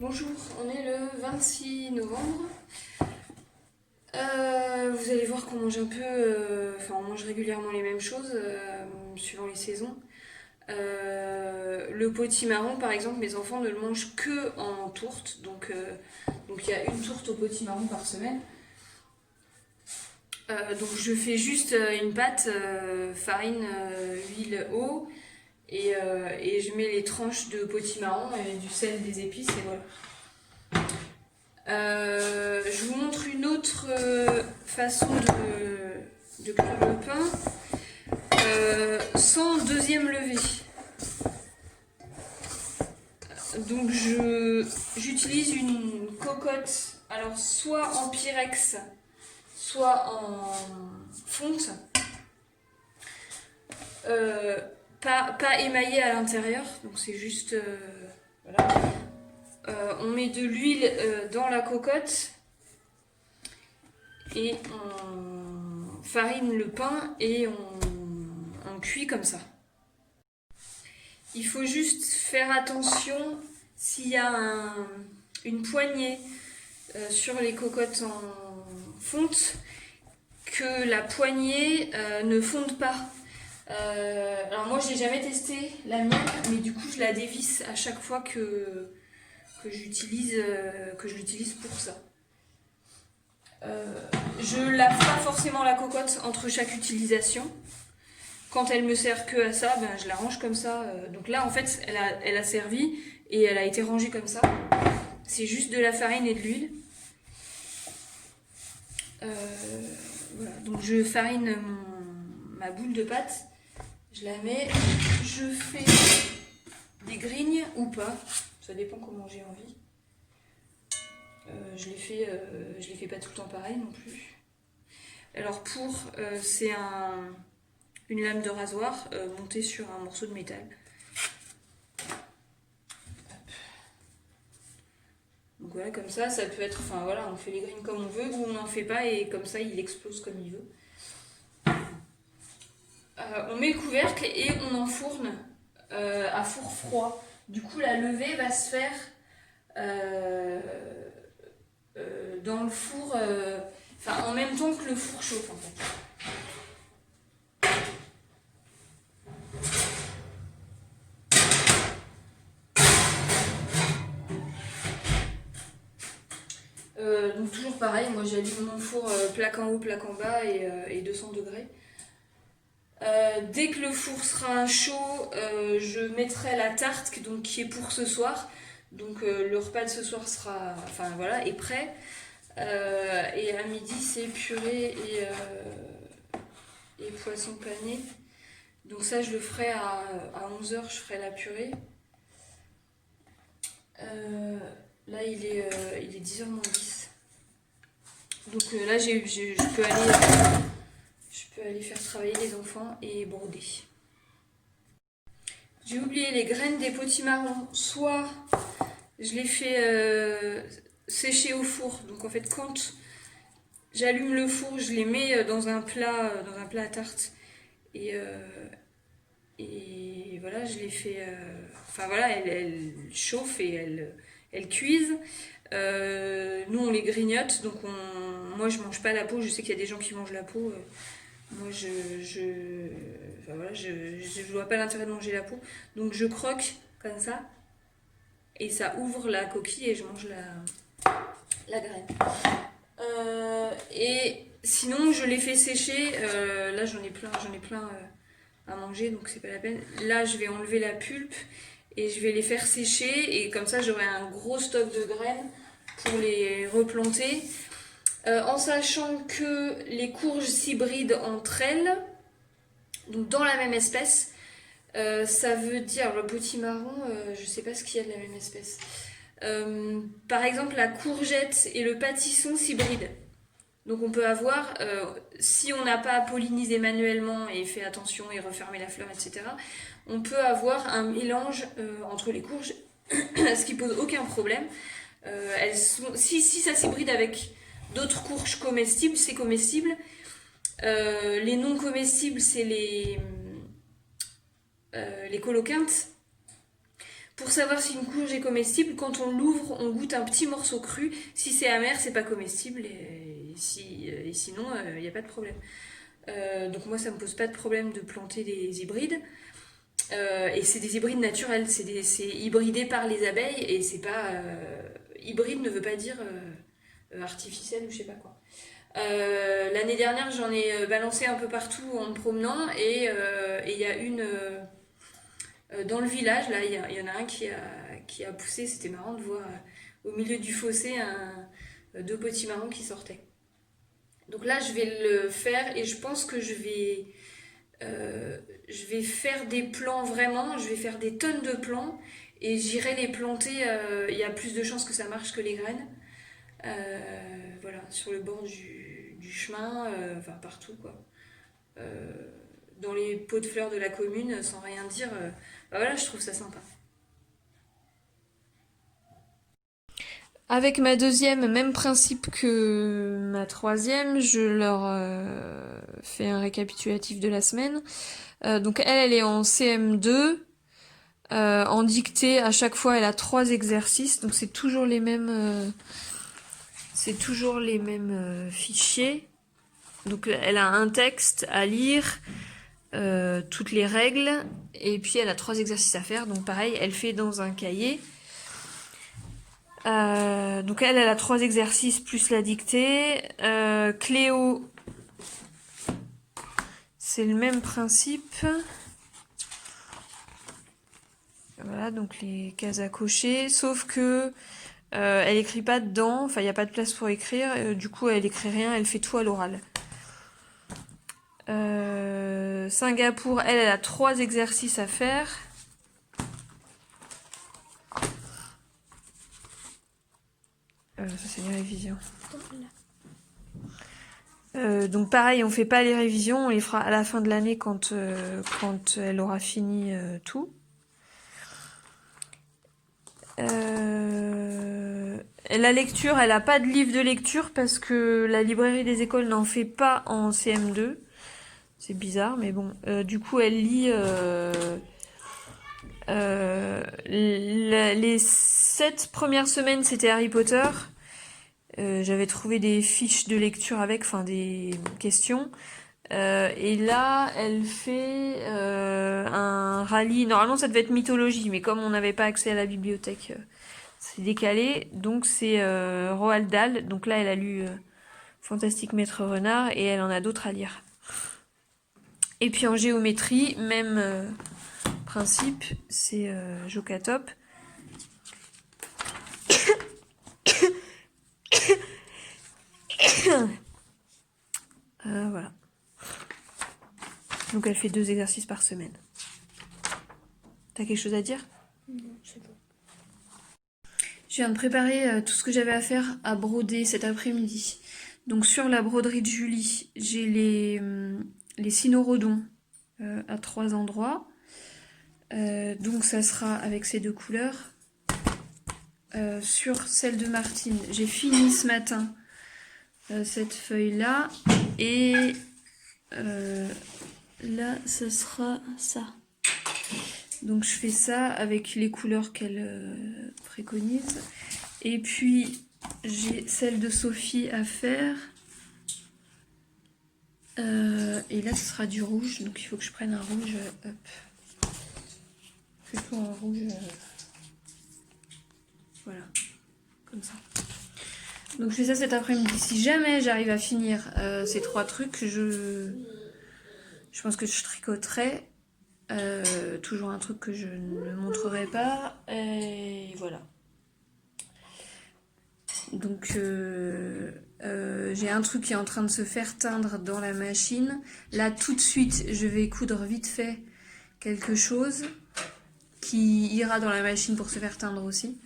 Bonjour, on est le 26 novembre. Vous allez voir qu'on mange un peu, on mange régulièrement les mêmes choses suivant les saisons. Le potimarron, par exemple, mes enfants ne le mangent que en tourte, donc il y a une tourte au potimarron par semaine. Donc je fais juste une pâte, farine, huile, eau, et je mets les tranches de potimarron et du sel, des épices, et voilà. Je vous montre une autre façon de cuire le pain sans deuxième levée. Donc j'utilise une cocotte, alors soit en pyrex, soit en fonte, pas émaillée à l'intérieur, donc c'est juste voilà. On met de l'huile dans la cocotte et on farine le pain et on cuit comme ça. Il faut juste faire attention s'il y a une poignée sur les cocottes en fonte, que la poignée ne fonde pas. Alors moi j'ai jamais testé la mienne, mais du coup je la dévisse à chaque fois que je l'utilise pour ça. Je lave pas forcément la cocotte entre chaque utilisation. Quand elle me sert que à ça, je la range comme ça. Donc là, en fait, elle a servi et elle a été rangée comme ça. C'est juste de la farine et de l'huile. Voilà. Donc je farine ma boule de pâte. Je la mets. Je fais des grignes ou pas. Ça dépend comment j'ai envie. Je les fais pas tout le temps pareil non plus. Alors c'est une lame de rasoir montée sur un morceau de métal. Donc voilà, comme ça peut être, on fait les grignes comme on veut ou on n'en fait pas et comme ça il explose comme il veut. On met le couvercle et on enfourne à four froid. Du coup la levée va se faire dans le four, en même temps que le four chauffe en fait. Donc toujours pareil, moi j'allume mon four plaque en haut, plaque en bas et 200 degrés. Dès que le four sera chaud, je mettrai la tarte qui est pour ce soir. Donc le repas de ce soir sera, est prêt. Et à midi c'est purée et poisson pané. Donc ça je le ferai à 11h, je ferai la purée. Là il est 10h moins 10. Donc là je peux aller faire travailler les enfants et broder. J'ai oublié les graines des potimarrons. Soit je les fais sécher au four. Donc en fait quand j'allume le four, je les mets dans un plat à tarte. Et voilà, je les fais... elles chauffent et elles cuisent. Nous on les grignote, donc moi je mange pas la peau. Je sais qu'il y a des gens qui mangent la peau. Moi je vois pas l'intérêt de manger la peau. Donc je croque comme ça. Et ça ouvre la coquille et je mange la graine. Et sinon je les fais sécher. Là j'en ai plein à manger, donc c'est pas la peine. Là je vais enlever la pulpe et je vais les faire sécher, et comme ça j'aurai un gros stock de graines pour les replanter. En sachant que les courges s'hybrident entre elles, donc dans la même espèce. Ça veut dire, le potimarron, je sais pas ce qu'il y a de la même espèce. Par exemple, la courgette et le pâtisson s'hybrident. Donc on peut avoir, si on n'a pas pollinisé manuellement et fait attention et refermé la fleur, etc., on peut avoir un mélange entre les courges, ce qui pose aucun problème. Si ça s'hybride avec d'autres courges comestibles, c'est comestible. Les non comestibles, c'est les coloquintes. Pour savoir si une courge est comestible, quand on l'ouvre, on goûte un petit morceau cru. Si c'est amer, c'est pas comestible. Et sinon, il n'y a pas de problème. Donc moi, ça me pose pas de problème de planter des hybrides. Et c'est des hybrides naturels. C'est hybridé par les abeilles. Et c'est pas... hybride ne veut pas dire artificiel ou je sais pas quoi. L'année dernière, j'en ai balancé un peu partout en me promenant. Et il y a une... dans le village, là, il y en a un qui a poussé. C'était marrant de voir au milieu du fossé deux potimarrons qui sortaient. Donc là, je vais le faire et je pense que je vais faire des plants vraiment. Je vais faire des tonnes de plants et j'irai les planter. Il y a plus de chances que ça marche que les graines. Voilà, sur le bord du chemin, enfin partout quoi. Euh, dans les pots de fleurs de la commune, sans rien dire. Bah voilà, je trouve ça sympa. Avec ma deuxième, même principe que ma troisième, je leur fais un récapitulatif de la semaine. Donc elle est en CM2. En dictée, à chaque fois, elle a 3 exercices. Donc c'est toujours les mêmes fichiers. Donc elle a un texte à lire, toutes les règles, et puis elle a 3 exercices à faire. Donc pareil, elle fait dans un cahier. Donc elle a 3 exercices plus la dictée. Cléo, c'est le même principe. Voilà, donc les cases à cocher, sauf que elle écrit pas dedans, enfin il n'y a pas de place pour écrire, du coup elle écrit rien, elle fait tout à l'oral. Singapour, elle a 3 exercices à faire. Ça c'est les révisions. Donc pareil, on fait pas les révisions, on les fera à la fin de l'année quand elle aura fini tout. La lecture, elle a pas de livre de lecture parce que la librairie des écoles n'en fait pas en CM2. C'est bizarre, mais bon. Du coup, elle lit les 7 premières semaines, c'était Harry Potter. J'avais trouvé des fiches de lecture avec, enfin des questions. Et là, elle fait un rallye. Normalement, ça devait être mythologie, mais comme on n'avait pas accès à la bibliothèque, c'est décalé. Donc c'est Roald Dahl. Donc là, elle a lu Fantastique Maître Renard et elle en a d'autres à lire. Et puis en géométrie, même principe, c'est Jokatop. Voilà. Donc elle fait 2 exercices par semaine. T'as quelque chose à dire? Non, c'est bon. Je viens de préparer tout ce que j'avais à faire à broder cet après-midi. Donc sur la broderie de Julie, j'ai les cynorhodons à 3 endroits. Donc ça sera avec ces 2 couleurs. Sur celle de Martine, j'ai fini ce matin cette feuille-là. Et là, ce sera ça. Donc je fais ça avec les couleurs qu'elle préconise. Et puis j'ai celle de Sophie à faire. Et là ce sera du rouge. Donc il faut que je prenne un rouge. Hop. Plutôt un rouge. Voilà. Comme ça. Donc je fais ça cet après-midi. Si jamais j'arrive à finir ces 3 trucs, je pense que je tricoterai. Toujours un truc que je ne montrerai pas. Et voilà. Donc j'ai un truc qui est en train de se faire teindre dans la machine. Là tout de suite je vais coudre vite fait quelque chose qui ira dans la machine pour se faire teindre aussi.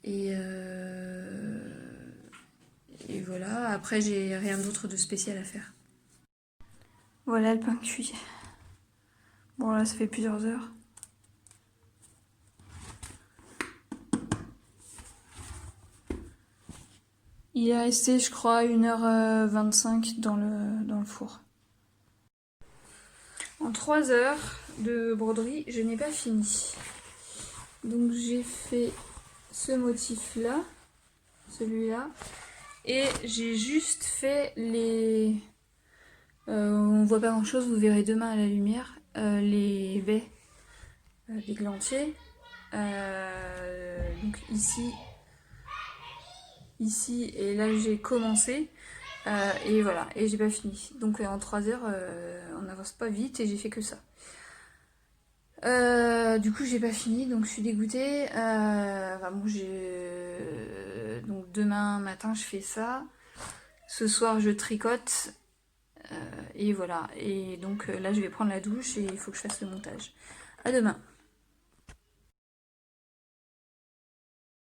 Et voilà, après j'ai rien d'autre de spécial à faire. Voilà le pain cuit. Bon là ça fait plusieurs heures. Il est resté je crois 1h25 dans le four. En 3 heures de broderie, je n'ai pas fini. Donc j'ai fait ce motif là, celui-là, et j'ai juste fait les... on voit pas grand chose, vous verrez demain à la lumière, les baies d'églantier. Donc ici et là j'ai commencé. Et voilà, et j'ai pas fini. Donc en 3 heures, on n'avance pas vite et j'ai fait que ça. Du coup j'ai pas fini, donc je suis dégoûtée. Enfin, bon, donc demain matin je fais ça. Ce soir je tricote. Et voilà. Et donc là je vais prendre la douche et il faut que je fasse le montage. À demain.